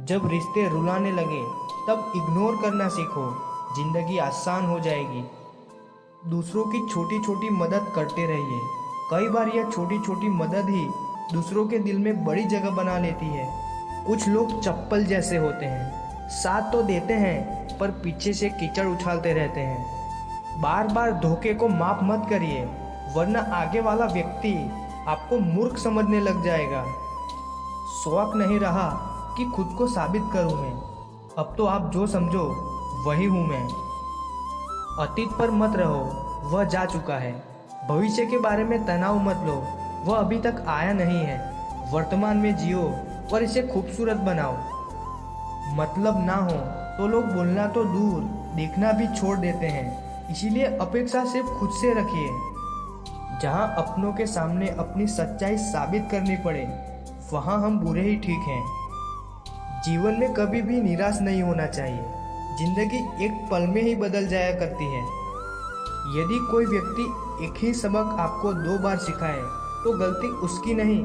जब रिश्ते रुलाने लगे तब इग्नोर करना सीखो, जिंदगी आसान हो जाएगी। दूसरों की छोटी छोटी मदद करते रहिए। कई बार यह छोटी छोटी मदद ही दूसरों के दिल में बड़ी जगह बना लेती है। कुछ लोग चप्पल जैसे होते हैं, साथ तो देते हैं पर पीछे से कीचड़ उछालते रहते हैं। बार बार धोखे को माफ मत करिए, वरना आगे वाला व्यक्ति आपको मूर्ख समझने लग जाएगा। शौक नहीं रहा कि खुद को साबित करूं मैं, अब तो आप जो समझो वही हूं मैं। अतीत पर मत रहो, वह जा चुका है। भविष्य के बारे में तनाव मत लो, वह अभी तक आया नहीं है। वर्तमान में जियो और इसे खूबसूरत बनाओ। मतलब ना हो तो लोग बोलना तो दूर, देखना भी छोड़ देते हैं। इसीलिए अपेक्षा सिर्फ खुद से रखिए। जहां अपनों के सामने अपनी सच्चाई साबित करनी पड़े, वहां हम बुरे ही ठीक हैं। जीवन में कभी भी निराश नहीं होना चाहिए। जिंदगी एक पल में ही बदल जाया करती है। यदि कोई व्यक्ति एक ही सबक आपको 2 बार सिखाए तो गलती उसकी नहीं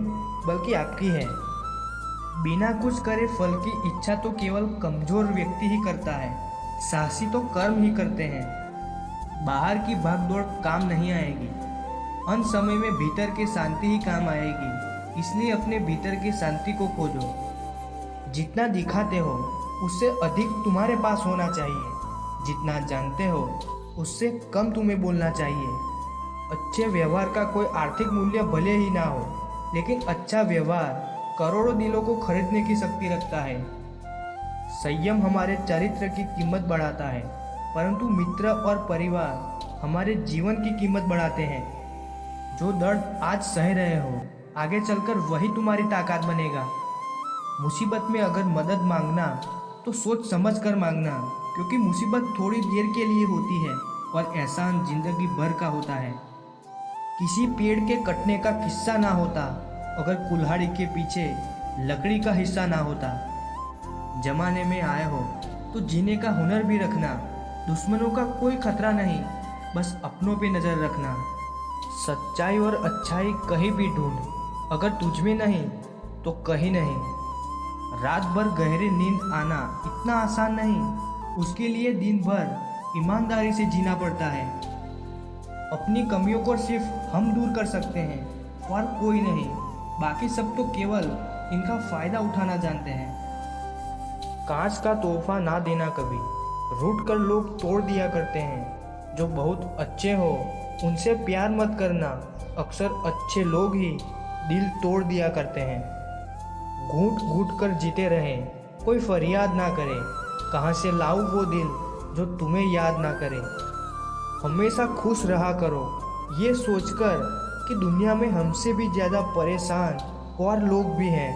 बल्कि आपकी है। बिना कुछ करे फल की इच्छा तो केवल कमजोर व्यक्ति ही करता है। साहसी तो कर्म ही करते हैं। बाहर की भागदौड़ काम नहीं आएगी। अंत समय में भीतर की शांति ही काम आएगी। इसलिए अपने भीतर की शांति को खोजो। जितना दिखाते हो उससे अधिक तुम्हारे पास होना चाहिए। जितना जानते हो उससे कम तुम्हें बोलना चाहिए। अच्छे व्यवहार का कोई आर्थिक मूल्य भले ही ना हो, लेकिन अच्छा व्यवहार करोड़ों दिलों को खरीदने की शक्ति रखता है। संयम हमारे चरित्र की कीमत बढ़ाता है, परंतु मित्र और परिवार हमारे जीवन की कीमत बढ़ाते हैं। जो दर्द आज सह रहे हो, आगे चलकर वही तुम्हारी ताकत बनेगा। मुसीबत में अगर मदद मांगना तो सोच समझ कर मांगना, क्योंकि मुसीबत थोड़ी देर के लिए होती है और एहसान जिंदगी भर का होता है। किसी पेड़ के कटने का किस्सा ना होता अगर कुल्हाड़ी के पीछे लकड़ी का हिस्सा ना होता। जमाने में आए हो तो जीने का हुनर भी रखना। दुश्मनों का कोई खतरा नहीं, बस अपनों पे नजर रखना। सच्चाई और अच्छाई कहीं भी ढूंढ, अगर तुझ में नहीं तो कहीं नहीं। रात भर गहरी नींद आना इतना आसान नहीं, उसके लिए दिन भर ईमानदारी से जीना पड़ता है। अपनी कमियों को सिर्फ हम दूर कर सकते हैं और कोई नहीं। बाकी सब तो केवल इनका फायदा उठाना जानते हैं। कांच का तोहफा ना देना कभी, रूठ कर लोग तोड़ दिया करते हैं। जो बहुत अच्छे हो उनसे प्यार मत करना, अक्सर अच्छे लोग ही दिल तोड़ दिया करते हैं। घूट घूट कर जीते रहें, कोई फरियाद ना करे। कहाँ से लाऊं वो दिल जो तुम्हें याद ना करे। हमेशा खुश रहा करो, ये सोचकर कि दुनिया में हमसे भी ज़्यादा परेशान और लोग भी हैं।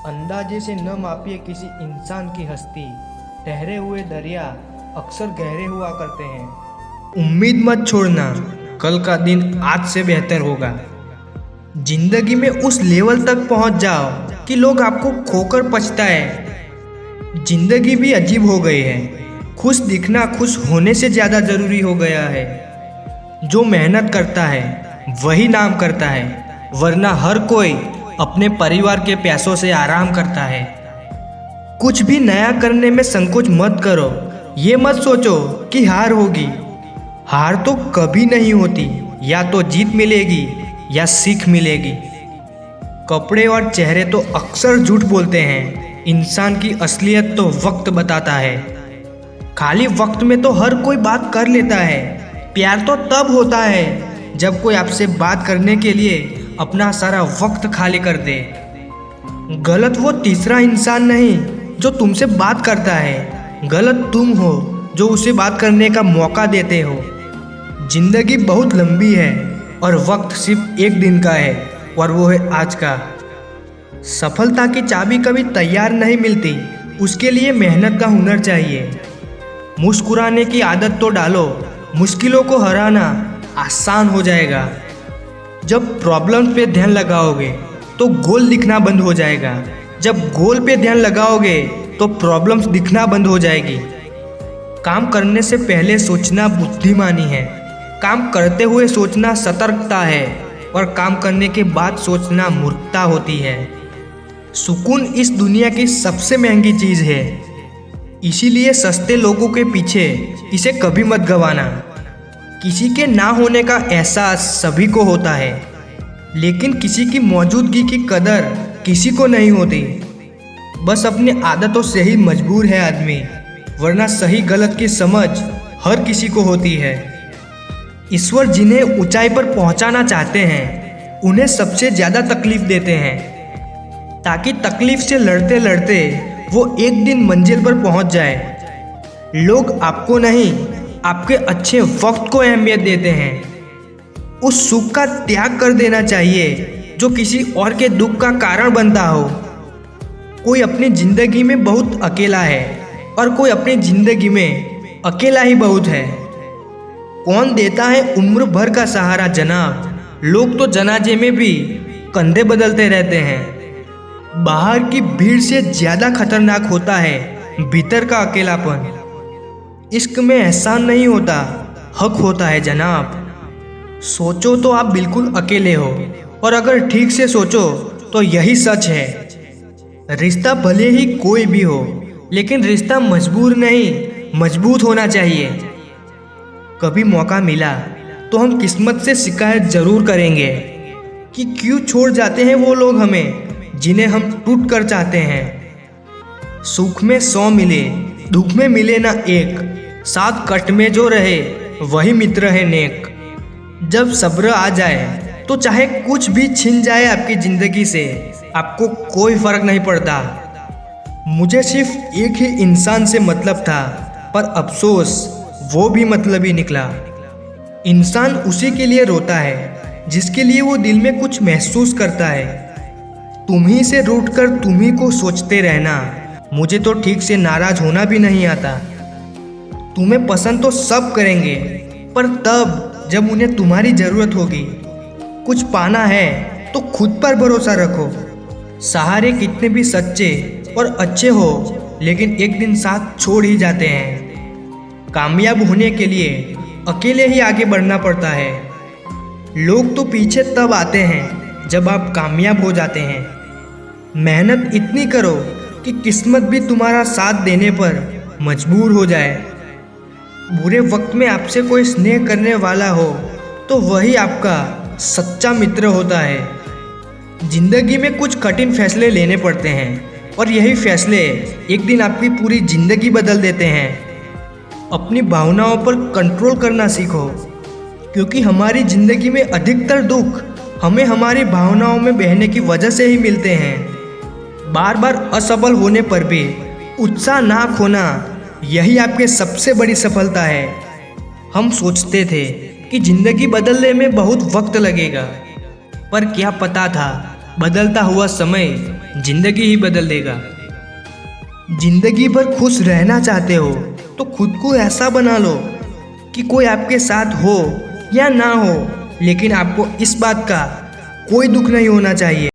अंदाजे से न मापिए किसी इंसान की हस्ती। ठहरे हुए दरिया अक्सर गहरे हुआ करते हैं। उम्मीद मत छोड़ना, कल का दिन आज से बेहतर होगा। जिंदगी में उस लेवल तक पहुंच जाओ कि लोग आपको खोकर पछताए। जिंदगी भी अजीब हो गई है। खुश दिखना खुश होने से ज़्यादा ज़रूरी हो गया है। जो मेहनत करता है वही नाम करता है, वरना हर कोई अपने परिवार के पैसों से आराम करता है। कुछ भी नया करने में संकोच मत करो। ये मत सोचो कि हार होगी। हार तो कभी नहीं होती, या तो जीत मिलेगी या सीख मिलेगी। कपड़े और चेहरे तो अक्सर झूठ बोलते हैं, इंसान की असलियत तो वक्त बताता है। खाली वक्त में तो हर कोई बात कर लेता है। प्यार तो तब होता है जब कोई आपसे बात करने के लिए अपना सारा वक्त खाली कर दे। गलत वो तीसरा इंसान नहीं जो तुमसे बात करता है, गलत तुम हो जो उसे बात करने का मौका देते हो। जिंदगी बहुत लंबी है और वक्त सिर्फ एक दिन का है, और वो है आज का। सफलता की चाबी कभी तैयार नहीं मिलती, उसके लिए मेहनत का हुनर चाहिए। मुस्कुराने की आदत तो डालो, मुश्किलों को हराना आसान हो जाएगा। जब प्रॉब्लम पे ध्यान लगाओगे तो गोल दिखना बंद हो जाएगा। जब गोल पे ध्यान लगाओगे तो प्रॉब्लम्स दिखना बंद हो जाएगी। काम करने से पहले सोचना बुद्धिमानी है, काम करते हुए सोचना सतर्कता है, और काम करने के बाद सोचना मूर्खता होती है। सुकून इस दुनिया की सबसे महंगी चीज़ है, इसीलिए सस्ते लोगों के पीछे इसे कभी मत गंवाना। किसी के ना होने का एहसास सभी को होता है, लेकिन किसी की मौजूदगी की कदर किसी को नहीं होती। बस अपनी आदतों से ही मजबूर है आदमी, वरना सही गलत की समझ हर किसी को होती है। ईश्वर जिन्हें ऊंचाई पर पहुंचाना चाहते हैं, उन्हें सबसे ज़्यादा तकलीफ देते हैं, ताकि तकलीफ से लड़ते लड़ते वो एक दिन मंजिल पर पहुंच जाए। लोग आपको नहीं, आपके अच्छे वक्त को अहमियत देते हैं। उस सुख का त्याग कर देना चाहिए जो किसी और के दुख का कारण बनता हो। कोई अपनी ज़िंदगी में बहुत अकेला है और कोई अपनी ज़िंदगी में अकेला ही बहुत है। कौन देता है उम्र भर का सहारा जनाब, लोग तो जनाजे में भी कंधे बदलते रहते हैं। बाहर की भीड़ से ज़्यादा खतरनाक होता है भीतर का अकेलापन। इश्क में एहसान नहीं होता, हक होता है जनाब। सोचो तो आप बिल्कुल अकेले हो, और अगर ठीक से सोचो तो यही सच है। रिश्ता भले ही कोई भी हो, लेकिन रिश्ता मजबूर नहीं, मजबूत होना चाहिए। कभी मौका मिला तो हम किस्मत से शिकायत ज़रूर करेंगे कि क्यों छोड़ जाते हैं वो लोग हमें, जिन्हें हम टूट कर चाहते हैं। सुख में 100 मिले, दुख में मिले ना एक, साथ कट में जो रहे वही मित्र है नेक। जब सब्र आ जाए तो चाहे कुछ भी छिन जाए आपकी ज़िंदगी से, आपको कोई फर्क नहीं पड़ता। मुझे सिर्फ एक ही इंसान से मतलब था, पर अफसोस वो भी मतलबी निकला। इंसान उसी के लिए रोता है जिसके लिए वो दिल में कुछ महसूस करता है। तुम ही से रूठ कर तुम ही को सोचते रहना, मुझे तो ठीक से नाराज होना भी नहीं आता। तुम्हें पसंद तो सब करेंगे, पर तब जब उन्हें तुम्हारी ज़रूरत होगी। कुछ पाना है तो खुद पर भरोसा रखो। सहारे कितने भी सच्चे और अच्छे हो, लेकिन एक दिन साथ छोड़ ही जाते हैं। कामयाब होने के लिए अकेले ही आगे बढ़ना पड़ता है। लोग तो पीछे तब आते हैं जब आप कामयाब हो जाते हैं। मेहनत इतनी करो कि किस्मत भी तुम्हारा साथ देने पर मजबूर हो जाए। बुरे वक्त में आपसे कोई स्नेह करने वाला हो तो वही आपका सच्चा मित्र होता है। जिंदगी में कुछ कठिन फैसले लेने पड़ते हैं, और यही फैसले एक दिन आपकी पूरी जिंदगी बदल देते हैं। अपनी भावनाओं पर कंट्रोल करना सीखो, क्योंकि हमारी ज़िंदगी में अधिकतर दुख हमें हमारी भावनाओं में बहने की वजह से ही मिलते हैं। बार बार असफल होने पर भी उत्साह ना खोना, यही आपके सबसे बड़ी सफलता है। हम सोचते थे कि ज़िंदगी बदलने में बहुत वक्त लगेगा, पर क्या पता था बदलता हुआ समय ज़िंदगी ही बदल देगा। ज़िंदगी भर खुश रहना चाहते हो तो खुद को ऐसा बना लो कि कोई आपके साथ हो या ना हो, लेकिन आपको इस बात का कोई दुख नहीं होना चाहिए।